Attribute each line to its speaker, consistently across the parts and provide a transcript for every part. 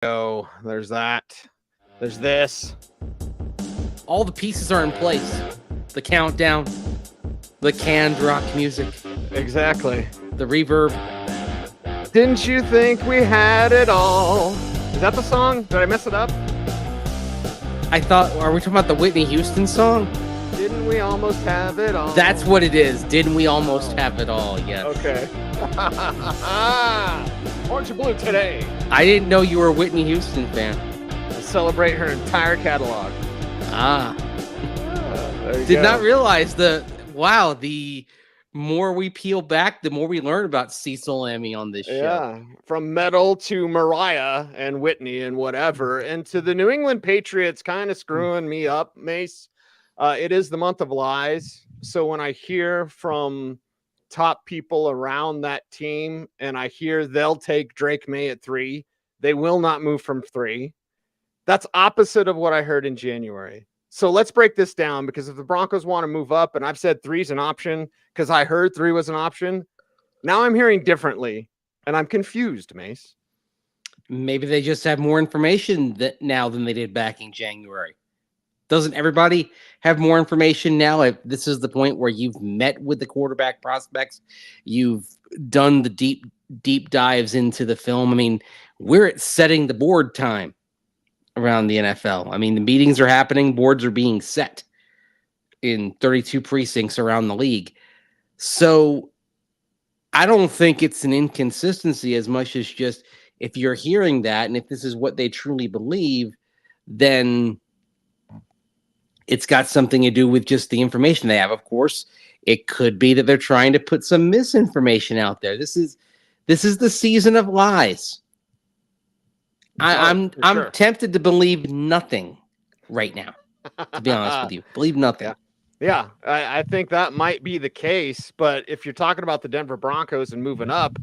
Speaker 1: go. There's that. There's this.
Speaker 2: All the pieces are in place. The countdown, the canned rock music,
Speaker 1: Exactly.
Speaker 2: the reverb.
Speaker 1: Didn't you think we had it all? Is that the song? Did I mess it up?
Speaker 2: I thought, are we talking about the Whitney Houston song?
Speaker 1: Didn't we almost have it all?
Speaker 2: That's what it is. Didn't we almost have it all? Yes.
Speaker 1: Okay. Orange and blue today.
Speaker 2: I didn't know you were a Whitney Houston fan.
Speaker 1: To celebrate her entire catalog. There you
Speaker 2: Did
Speaker 1: go.
Speaker 2: not realize the more we peel back, the more we learn about Cecil Lammey on this show.
Speaker 1: Yeah, from metal to Mariah and Whitney and whatever, and to the New England Patriots kind of screwing me up, Mace. It is the month of lies. So when I hear from top people around that team and I hear they'll take Drake May at 3, they will not move from 3. That's opposite of what I heard in January. So let's break this down, because if the Broncos want to move up, and I've said 3 is an option because I heard 3 was an option, now I'm hearing differently, and I'm confused, Mace.
Speaker 2: Maybe they just have more information now than they did back in January. Doesn't everybody have more information now? If this is the point where you've met with the quarterback prospects, you've done the deep dives into the film. I mean, we're at setting the board time around the NFL. I mean, the meetings are happening, boards are being set in 32 precincts around the league. So I don't think it's an inconsistency as much as just, if you're hearing that and if this is what they truly believe, then it's got something to do with just the information they have. Of course, it could be that they're trying to put some misinformation out there. This is the season of lies. I'm tempted to believe nothing right now, to be honest with you. Believe nothing.
Speaker 1: Yeah, I think that might be the case. But if you're talking about the Denver Broncos and moving up,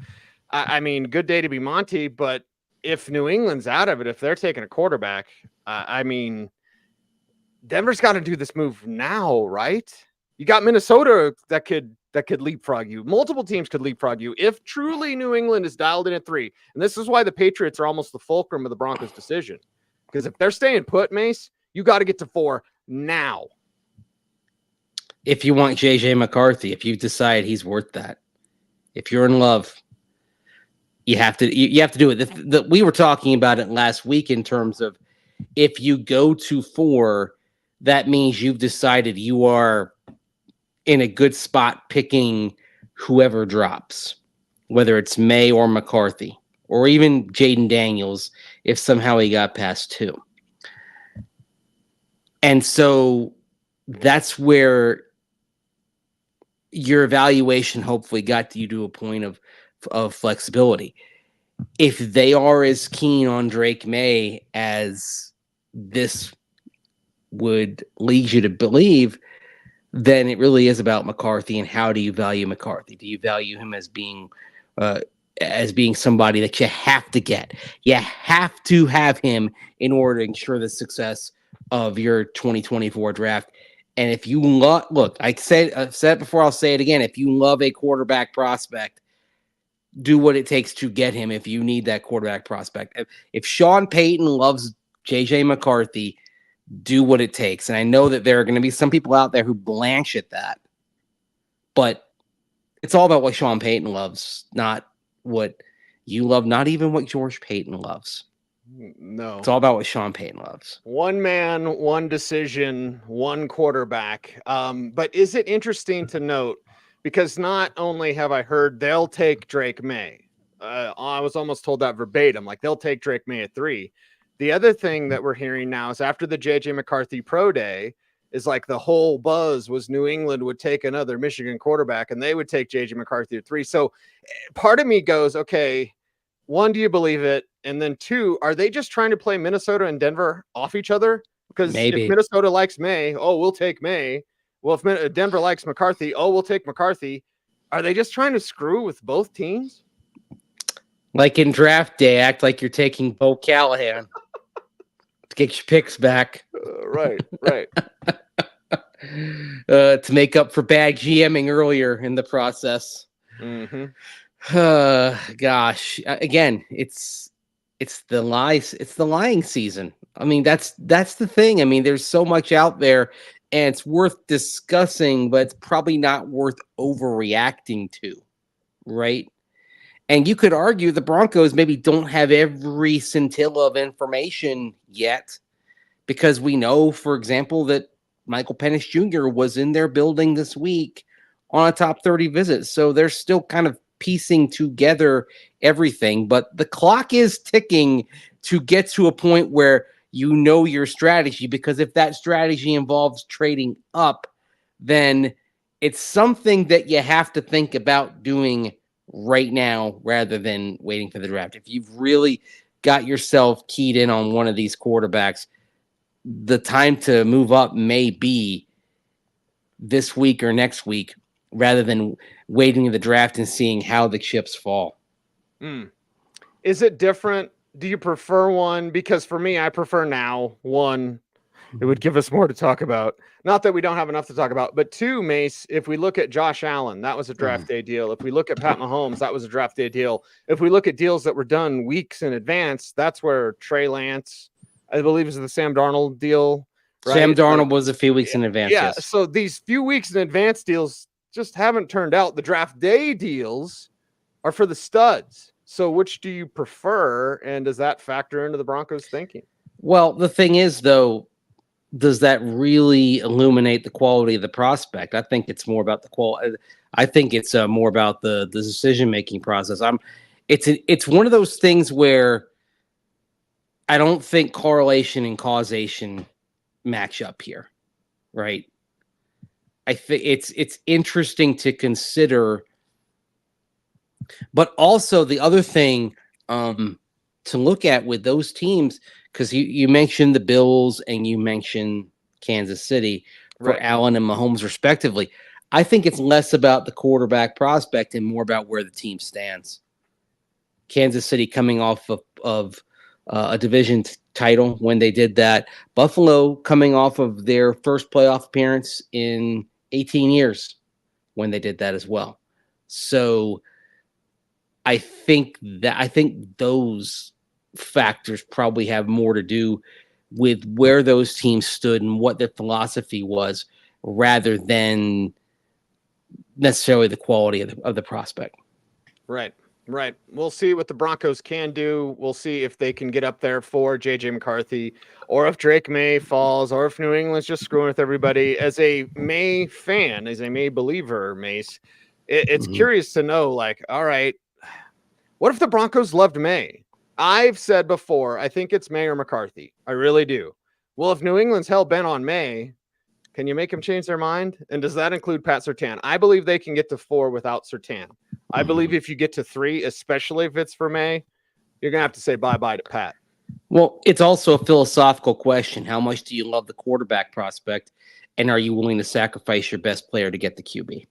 Speaker 1: I mean, good day to be Monty. But if New England's out of it, if they're taking a quarterback, I mean, Denver's got to do this move now, right? You got Minnesota that could leapfrog you. Multiple teams could leapfrog you if truly New England is dialed in at 3. And this is why the Patriots are almost the fulcrum of the Broncos' decision. Because if they're staying put, Mace, you got to get to 4 now.
Speaker 2: If you want JJ McCarthy, if you decide he's worth that, if you're in love, you have to do it. We were talking about it last week in terms of, if you go to 4, that means you've decided you are in a good spot picking whoever drops, whether it's May or McCarthy, or even Jaden Daniels, if somehow he got past 2. And so that's where your evaluation hopefully got you to a point of flexibility. If they are as keen on Drake May as this would lead you to believe, then it really is about McCarthy. And how do you value McCarthy? Do you value him as being somebody that you have to get? You have to have him in order to ensure the success of your 2024 draft. And if you look, I've said it before, I'll say it again. If you love a quarterback prospect, do what it takes to get him if you need that quarterback prospect. If Sean Payton loves JJ McCarthy, do what it takes. And I know that there are going to be some people out there who blanch at that, but it's all about what Sean Payton loves, not what you love, not even what George Payton loves.
Speaker 1: No.
Speaker 2: It's all about what Sean Payton loves.
Speaker 1: One man, one decision, one quarterback. But is it interesting to note, because not only have I heard they'll take Drake May, I was almost told that verbatim, like they'll take Drake May at 3. The other thing that we're hearing now is, after the JJ McCarthy Pro Day, is like the whole buzz was New England would take another Michigan quarterback and they would take JJ McCarthy at 3. So part of me goes, okay, 1, do you believe it? And then 2, are they just trying to play Minnesota and Denver off each other? Because if Minnesota likes May, we'll take May. Well, if Denver likes McCarthy, we'll take McCarthy. Are they just trying to screw with both teams?
Speaker 2: Like in draft day, act like you're taking Bo Callahan to get your picks back.
Speaker 1: Right.
Speaker 2: To make up for bad GMing earlier in the process.
Speaker 1: Mm-hmm.
Speaker 2: Gosh, again, it's it's the lies. It's the lying season. I mean, that's the thing. I mean, there's so much out there, and it's worth discussing, but it's probably not worth overreacting to, right? And you could argue the Broncos maybe don't have every scintilla of information yet, because we know, for example, that Michael Penix Jr. was in their building this week on a top 30 visit. So they're still kind of piecing together everything, but the clock is ticking to get to a point where you know your strategy, because if that strategy involves trading up, then it's something that you have to think about doing right now rather than waiting for the draft. If you've really got yourself keyed in on one of these quarterbacks, the time to move up may be this week or next week rather than waiting in the draft and seeing how the chips fall.
Speaker 1: Is it different? Do you prefer one? Because for me, I prefer now. One, it would give us more to talk about. Not that we don't have enough to talk about, but two, Mace, if we look at Josh Allen, that was a draft day deal. If we look at Pat Mahomes, that was a draft day deal. If we look at deals that were done weeks in advance, that's where Trey Lance, I believe, is the Sam Darnold deal. Right?
Speaker 2: Sam Darnold was a few weeks in advance.
Speaker 1: Yeah.
Speaker 2: Yes.
Speaker 1: So these few weeks in advance deals just haven't turned out. The draft day deals are for the studs. So which do you prefer? And does that factor into the Broncos' thinking?
Speaker 2: Well, the thing is, though, does that really illuminate the quality of the prospect? I think it's more about the quality. I think it's more about the decision-making process. It's one of those things where I don't think correlation and causation match up here, right? I think it's interesting to consider, but also the other thing to look at with those teams, because you mentioned the Bills and you mentioned Kansas City for
Speaker 1: Right.
Speaker 2: Allen and Mahomes respectively. I think it's less about the quarterback prospect and more about where the team stands. Kansas City coming off of a division title when they did that. Buffalo coming off of their first playoff appearance in 18 years when they did that as well. So I think those factors probably have more to do with where those teams stood and what their philosophy was, rather than necessarily the quality of the prospect.
Speaker 1: Right. We'll see what the Broncos can do. We'll see if they can get up there for JJ McCarthy, or if Drake May falls, or if New England's just screwing with everybody. As a May fan, as a May believer, Mace, it's curious to know, like, all right, what if the Broncos loved May? I've said before, I think it's May or McCarthy. I really do. Well, if New England's hell bent on May, can you make them change their mind? And does that include Pat Surtain? I believe they can get to 4 without Surtain. I believe if you get to 3, especially if it's for May, you're going to have to say bye-bye to Pat.
Speaker 2: Well, it's also a philosophical question. How much do you love the quarterback prospect, and are you willing to sacrifice your best player to get the QB?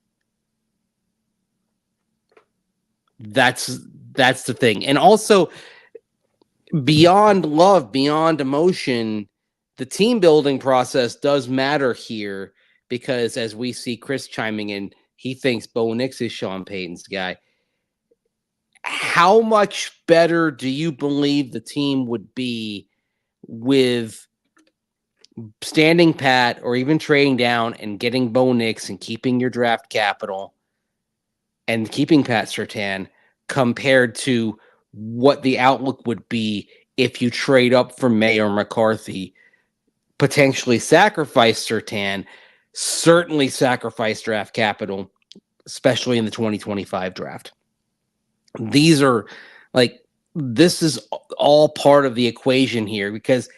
Speaker 2: That's the thing. And also, beyond love, beyond emotion, the team building process does matter here, because as we see Chris chiming in, he thinks Bo Nix is Sean Payton's guy. How much better do you believe the team would be with standing pat or even trading down and getting Bo Nix and keeping your draft capital and keeping Pat Surtain, compared to what the outlook would be if you trade up for May or McCarthy, potentially sacrifice Surtain, certainly sacrifice draft capital, especially in the 2025 draft? These are this is all part of the equation here, because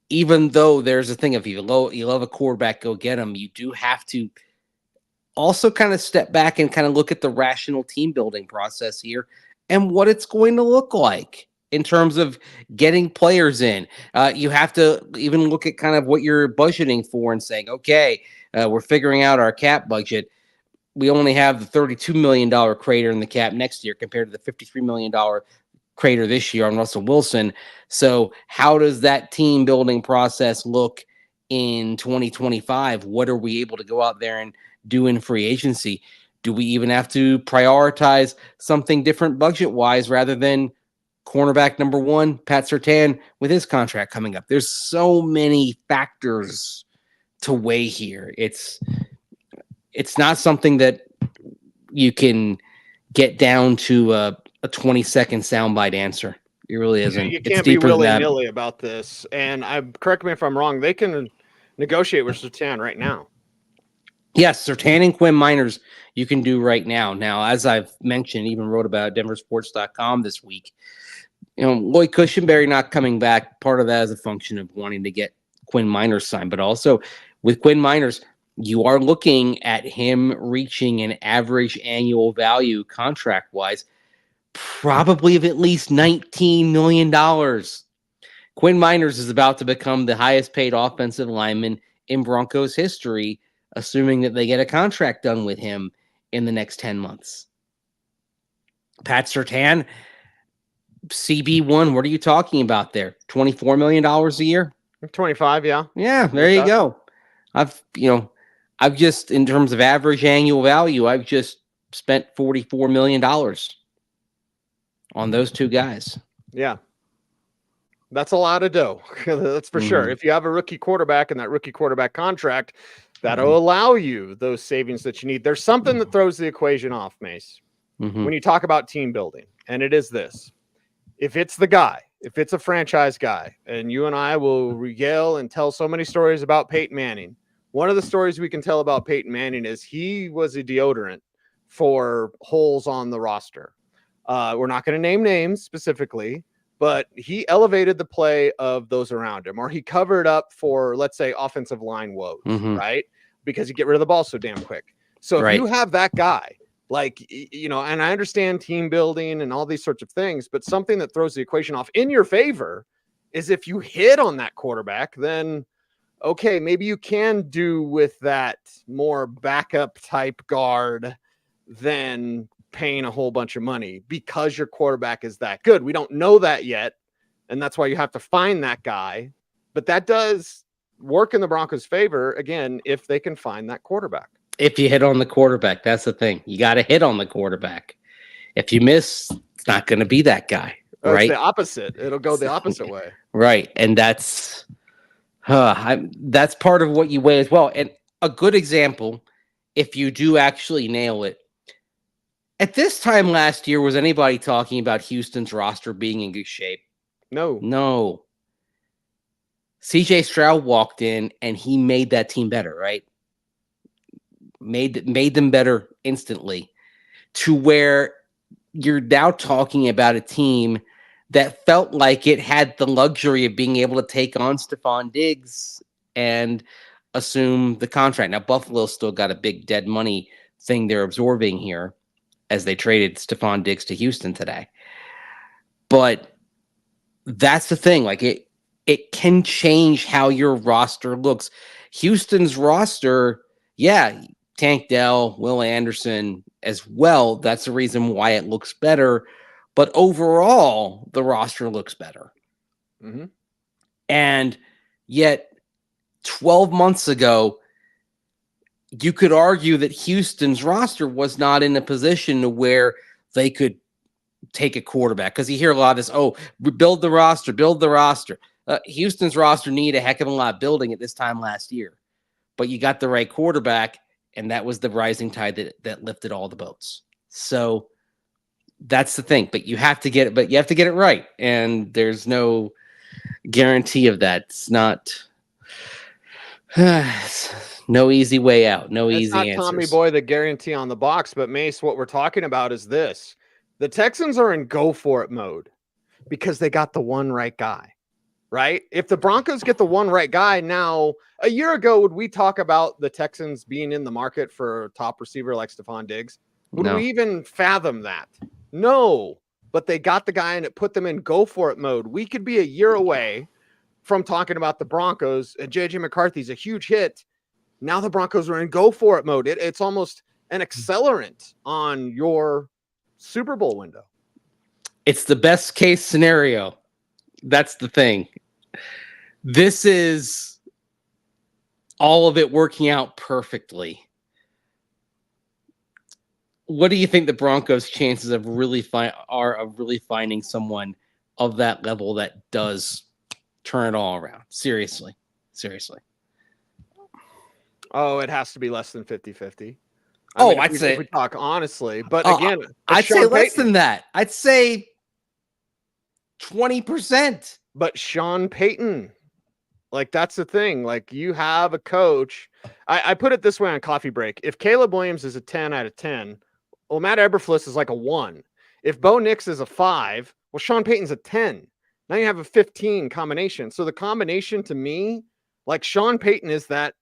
Speaker 2: even though there's a thing of you love a quarterback, go get him, you do have to also kind of step back and kind of look at the rational team building process here and what it's going to look like in terms of getting players in. You have to even look at kind of what you're budgeting for and saying, okay, we're figuring out our cap budget. We only have the $32 million crater in the cap next year compared to the $53 million crater this year on Russell Wilson. So how does that team building process look in 2025? What are we able to go out there and do in free agency? Do we even have to prioritize something different budget-wise rather than Cornerback number 1, Pat Surtain, with his contract coming up. There's so many factors to weigh here. It's not something that you can get down to a 20-second soundbite answer. It really isn't.
Speaker 1: You
Speaker 2: It's
Speaker 1: can't be
Speaker 2: deeper than that.
Speaker 1: willy-nilly about this. And correct me if I'm wrong, they can negotiate with Surtain right now.
Speaker 2: Yes, Surtain and Quinn Miners you can do right now. Now, as I've mentioned, even wrote about denversports.com this week, Lloyd Cushenberry not coming back, part of that is a function of wanting to get Quinn Miners signed. But also with Quinn Miners, you are looking at him reaching an average annual value contract-wise probably of at least $19 million. Quinn Miners is about to become the highest paid offensive lineman in Broncos history, assuming that they get a contract done with him in the next 10 months. Pat Surtain, CB1, what are you talking about there? $24 million a year?
Speaker 1: 25, yeah.
Speaker 2: Yeah, there you go. I've just, in terms of average annual value, I've just spent $44 million on those two guys.
Speaker 1: Yeah. That's a lot of dough. That's for sure. If you have a rookie quarterback and that rookie quarterback contract, that'll allow you those savings that you need. There's something that throws the equation off, Mace, when you talk about team building, and it is this. If it's the guy, if it's a franchise guy, and you and I will regale and tell so many stories about Peyton Manning, one of the stories we can tell about Peyton Manning is he was a deodorant for holes on the roster. We're not going to name names specifically, but he elevated the play of those around him, or he covered up for, let's say, offensive line woes, right? Because you get rid of the ball so damn quick. So if you have that guy, like, and I understand team building and all these sorts of things, but something that throws the equation off in your favor is if you hit on that quarterback, then okay, maybe you can do with that more backup type guard than paying a whole bunch of money because your quarterback is that good. We don't know that yet, and that's why you have to find that guy. But that does work in the Broncos' favor, again, if they can find that quarterback.
Speaker 2: If you hit on the quarterback, that's the thing. You got to hit on the quarterback. If you miss, it's not going to be that guy, right?
Speaker 1: It's the opposite. It'll go the opposite way.
Speaker 2: Right, and that's part of what you weigh as well. And a good example, if you do actually nail it, at this time last year, was anybody talking about Houston's roster being in good shape? No. CJ Stroud walked in and he made that team better, right? Made them better instantly, to where you're now talking about a team that felt like it had the luxury of being able to take on Stephon Diggs and assume the contract. Now, Buffalo's still got a big dead money thing they're absorbing here as they traded Stephon Diggs to Houston today. But that's the thing. Like, it can change how your roster looks. Houston's roster, Tank Dell, Will Anderson as well. That's the reason why it looks better. But overall, the roster looks better. And yet, 12 months ago, you could argue that Houston's roster was not in a position to where they could take a quarterback. Because you hear a lot of this, build the roster. Houston's roster needed a heck of a lot of building at this time last year. But you got the right quarterback, and that was the rising tide that lifted all the boats. So that's the thing. But you have to get it right. And there's no guarantee of that. It's not no easy way out. No easy answers.
Speaker 1: Tommy Boy, the guarantee on the box. But Mace, what we're talking about is this. The Texans are in go for it mode because they got the one right guy, right? If the Broncos get the one right guy now, a year ago, would we talk about the Texans being in the market for a top receiver like Stephon Diggs? Would we even fathom that? No, but they got the guy and it put them in go for it mode. We could be a year away from talking about the Broncos, and JJ McCarthy's a huge hit. Now the Broncos are in go for it mode. It's almost an accelerant on your Super Bowl window.
Speaker 2: It's the best case scenario. That's the thing. This is all of it working out perfectly. What do you think the Broncos' chances of really finding someone of that level that does turn it all around. Seriously.
Speaker 1: Oh, it has to be less than 50-50.
Speaker 2: I'd say
Speaker 1: if we talk honestly, but
Speaker 2: Oh,
Speaker 1: again,
Speaker 2: I'd say
Speaker 1: Sean
Speaker 2: less
Speaker 1: Payton.
Speaker 2: than that. I'd say 20%.
Speaker 1: But Sean Payton, like that's the thing. Like you have a coach. I put it this way on Coffee Break. If Caleb Williams is a 10 out of 10, well, Matt Eberflus is like a 1. If Bo Nix is a 5, well, Sean Payton's a 10. Now you have a 15 combination. So the combination to me, like Sean Payton is that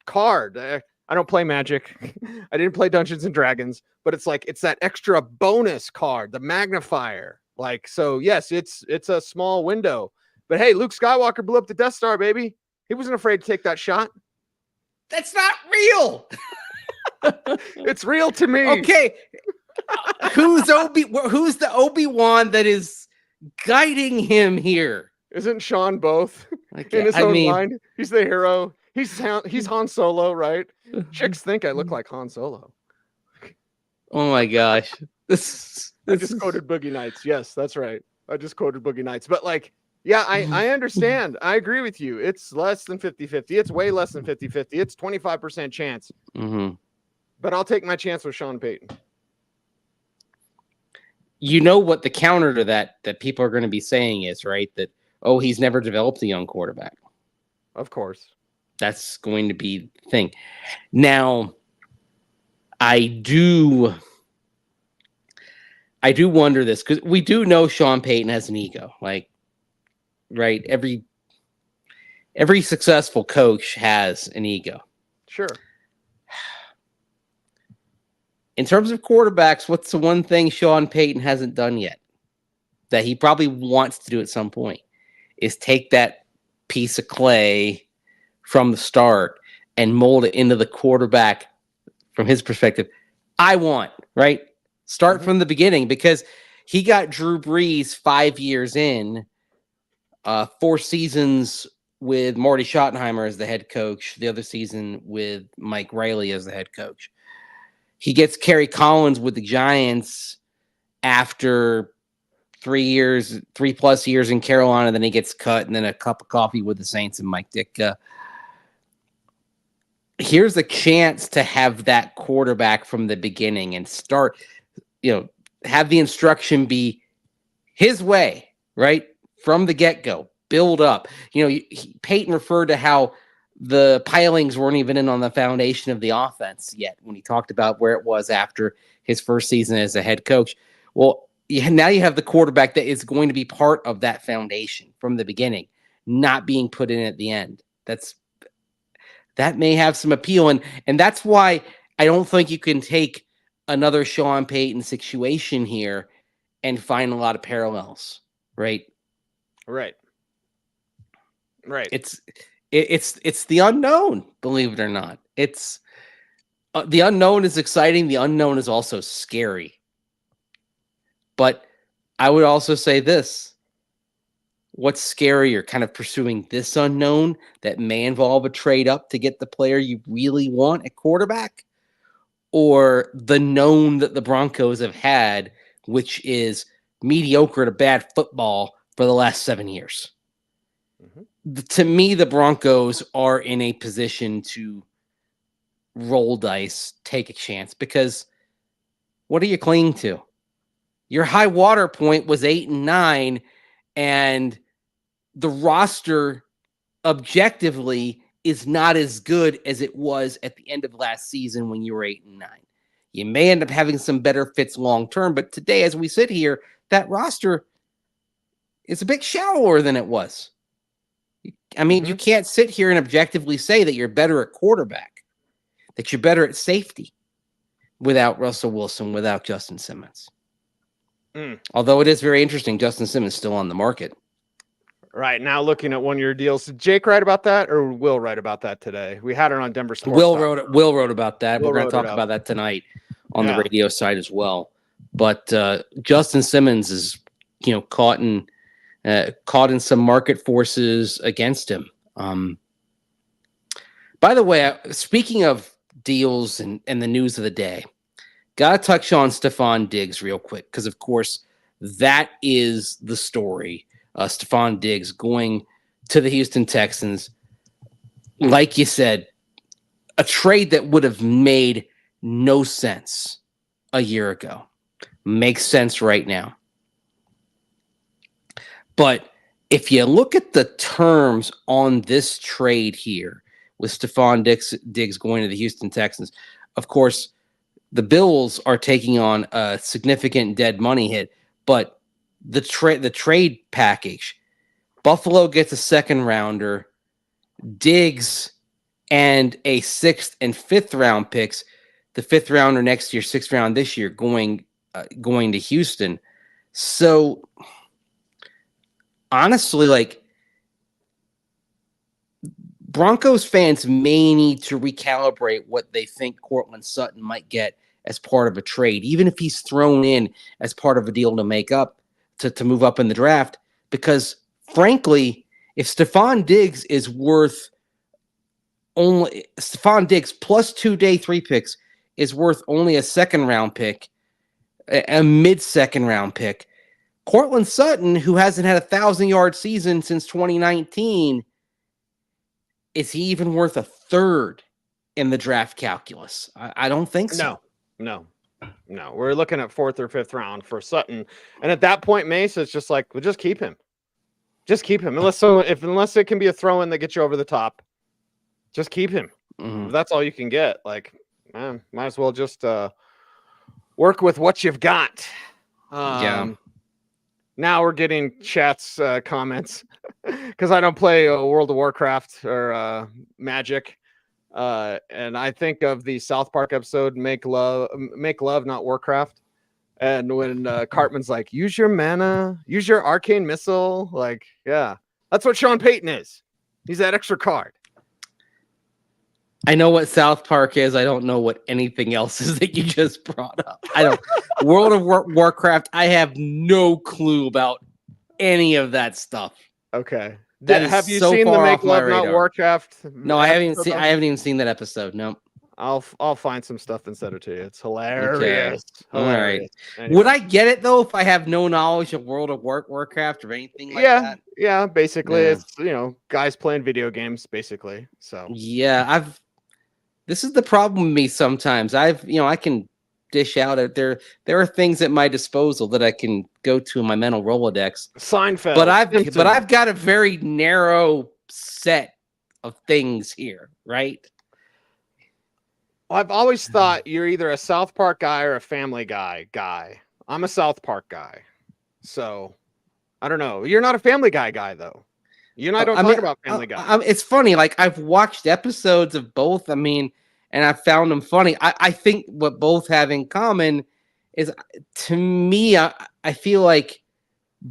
Speaker 1: card. I don't play Magic. I didn't play Dungeons and Dragons, but it's that extra bonus card, the magnifier. Like, so yes, it's a small window. But hey, Luke Skywalker blew up the Death Star, baby. He wasn't afraid to take that shot.
Speaker 2: That's not real.
Speaker 1: It's real to me.
Speaker 2: Okay. Who's the Obi-Wan that is guiding him here?
Speaker 1: Isn't Sean both
Speaker 2: Okay,
Speaker 1: in his own mind? He's the hero. He's Han Solo, right? Chicks think I look like Han Solo.
Speaker 2: Oh my gosh.
Speaker 1: I just quoted Boogie Nights. Yes, that's right. I just quoted Boogie Nights. But like, yeah, I understand. I agree with you. It's less than 50-50. It's way less than 50-50. It's 25% chance.
Speaker 2: Mm-hmm.
Speaker 1: But I'll take my chance with Sean Payton.
Speaker 2: You know what the counter to that people are going to be saying is, right? That, oh, he's never developed a young quarterback.
Speaker 1: Of course.
Speaker 2: That's going to be the thing. Now, I do wonder this, because we do know Sean Payton has an ego. Like, right? Every successful coach has an ego.
Speaker 1: Sure.
Speaker 2: In terms of quarterbacks, what's the one thing Sean Payton hasn't done yet that he probably wants to do at some point is take that piece of clay from the start and mold it into the quarterback from his perspective. I want, right? Start from the beginning, because he got Drew Brees 5 years in, 4 seasons with Marty Schottenheimer as the head coach, the other season with Mike Riley as the head coach. He gets Kerry Collins with the Giants after 3+ years in Carolina. Then he gets cut, and then a cup of coffee with the Saints and Mike Ditka. Here's a chance to have that quarterback from the beginning and start, have the instruction be his way, right? From the get-go, build up. Payton referred to how the pilings weren't even in on the foundation of the offense yet when he talked about where it was after his first season as a head coach. Well, now you have the quarterback that is going to be part of that foundation from the beginning, not being put in at the end. That may have some appeal. And that's why I don't think you can take another Sean Payton situation here and find a lot of parallels, right?
Speaker 1: Right.
Speaker 2: It's the unknown, believe it or not. It's the unknown is exciting. The unknown is also scary. But I would also say this. What's scarier, kind of pursuing this unknown that may involve a trade up to get the player you really want at quarterback, or the known that the Broncos have had, which is mediocre to bad football for the last 7 years? To me, the Broncos are in a position to roll dice, take a chance, because what are you clinging to? Your high water point was 8-9, and the roster objectively is not as good as it was at the end of last season when you were 8-9. You may end up having some better fits long term, but today, as we sit here, that roster is a bit shallower than it was. I mean, you can't sit here and objectively say that you're better at quarterback, that you're better at safety without Russell Wilson, without Justin Simmons. Although it is very interesting, Justin Simmons still on the market.
Speaker 1: Right, now looking at one-year deals. Did Jake write about that, or Will write about that today? We had it on Denver Sports.
Speaker 2: Will wrote about that. We're going to talk about that tonight on the radio side as well. But Justin Simmons is, caught in some market forces against him. By the way, speaking of deals and the news of the day, got to touch on Stephon Diggs real quick, because, of course, That is the story. Stephon Diggs going to the Houston Texans. Like you said, a trade that would have made no sense a year ago makes sense right now. But if you look at the terms on this trade here with Stephon Diggs going to the Houston Texans, of course, the Bills are taking on a significant dead money hit, but the trade package, Buffalo gets a second rounder, Diggs and a 6th and 5th round picks, the 5th rounder next year, 6th round this year, going to Houston. So honestly, like, Broncos fans may need to recalibrate what they think Courtland Sutton might get as part of a trade, even if he's thrown in as part of a deal to make up, to move up in the draft. Because frankly, if Stephon Diggs is worth only Stephon Diggs plus 2 day 3 picks is worth only a second round pick, a mid second round pick. Courtland Sutton, who hasn't had a 1,000-yard season since 2019, is he even worth a third in the draft calculus? I don't think so.
Speaker 1: No. We're looking at 4th or 5th round for Sutton, and at that point, Mace, it's just like, well, just keep him. Just keep him, unless it can be a throw-in that gets you over the top. Just keep him.
Speaker 2: Mm-hmm.
Speaker 1: If that's all you can get. Like, man, might as well just work with what you've got.
Speaker 2: Yeah.
Speaker 1: Now we're getting chat's comments because I don't play World of Warcraft or Magic. And I think of the South Park episode, Make Love, Not Warcraft. And when Cartman's like, use your mana, use your arcane missile. Like, yeah, that's what Sean Payton is. He's that extra card.
Speaker 2: I know what South Park is. I don't know what anything else is that you just brought up. I don't. World of Warcraft, I have no clue about any of that stuff.
Speaker 1: Okay.
Speaker 2: Have you seen the Make Love Not
Speaker 1: Warcraft?
Speaker 2: No, I haven't even seen that episode. No.
Speaker 1: I'll find some stuff and send it to you. It's hilarious.
Speaker 2: Okay.
Speaker 1: Hilarious.
Speaker 2: All right. Anyway. Would I get it though if I have no knowledge of World of Warcraft or anything like that?
Speaker 1: Yeah. Basically, it's guys playing video games. Basically, so
Speaker 2: yeah, This is the problem with me sometimes. I can dish out there are things at my disposal that I can go to in my mental Rolodex.
Speaker 1: Seinfeld.
Speaker 2: But I've got a very narrow set of things here, right?
Speaker 1: Well, I've always thought you're either a South Park guy or a Family Guy guy. I'm a South Park guy. So I don't know. You're not a Family Guy though. You and I don't talk about Family Guy.
Speaker 2: It's funny. Like, I've watched episodes of both. I mean, and I found them funny. I think what both have in common is, to me, I feel like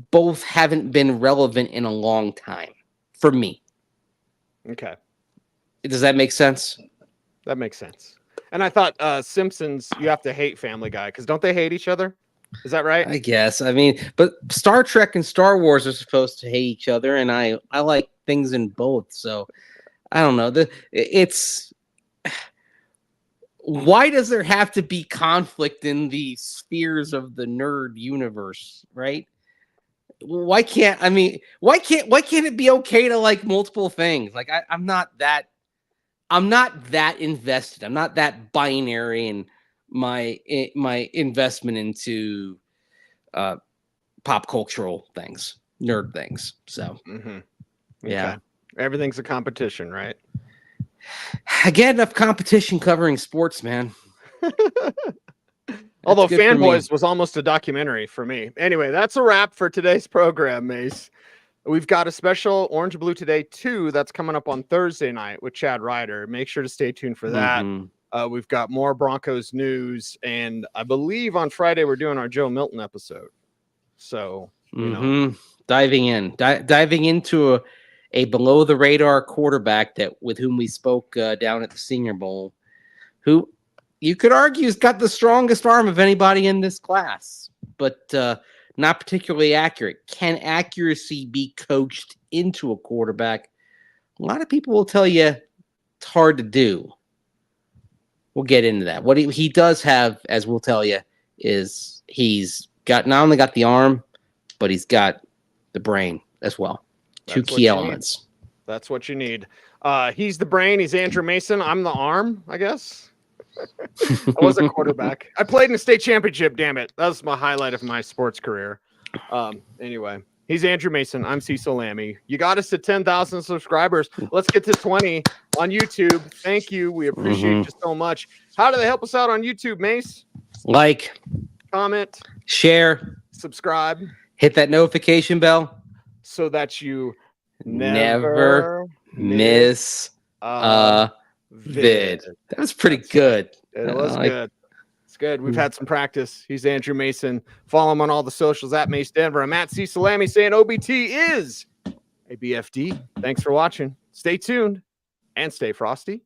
Speaker 2: both haven't been relevant in a long time for me.
Speaker 1: Okay.
Speaker 2: Does that make sense?
Speaker 1: That makes sense. And I thought Simpsons, you have to hate Family Guy because don't they hate each other? Is that right?
Speaker 2: I guess. I mean, but Star Trek and Star Wars are supposed to hate each other, and I like things in both. So I don't know. Why does there have to be conflict in the spheres of the nerd universe, right? Why can't it be okay to like multiple things? Like, I'm not that invested. I'm not that binary in my investment into pop cultural things, nerd things. So yeah,
Speaker 1: everything's a competition, right?
Speaker 2: I get enough competition covering sports, man.
Speaker 1: Although Fanboys was almost a documentary for me. Anyway, that's a wrap for today's program, Mace. We've got a special Orange Blue Today 2 that's coming up on Thursday night with Chad Ryder. Make sure to stay tuned for that. We've got more Broncos news, and I believe on Friday we're doing our Joe Milton episode. So,
Speaker 2: diving into a below the radar quarterback with whom we spoke down at the Senior Bowl, who you could argue has got the strongest arm of anybody in this class, but not particularly accurate. Can accuracy be coached into a quarterback? A lot of people will tell you it's hard to do. We'll get into that. What he does have, as we'll tell you, is he's got not only got the arm, but he's got the brain as well. Two key elements.
Speaker 1: That's what you need. He's the brain. He's Andrew Mason. I'm the arm, I guess. I was a quarterback. I played in a state championship. Damn it. That was my highlight of my sports career. Anyway, he's Andrew Mason. I'm Cecil Lammey. You got us to 10,000 subscribers. Let's get to 20 on YouTube. Thank you. We appreciate you so much. How do they help us out on YouTube, Mace?
Speaker 2: Like,
Speaker 1: comment,
Speaker 2: share,
Speaker 1: subscribe,
Speaker 2: hit that notification bell
Speaker 1: so that you
Speaker 2: never miss a vid. That was pretty good.
Speaker 1: It was good. It's good. We've had some practice. He's Andrew Mason. Follow him on all the socials at Mace Denver. I'm at Cecil Lammey saying OBT is a BFD. Thanks for watching. Stay tuned and stay frosty.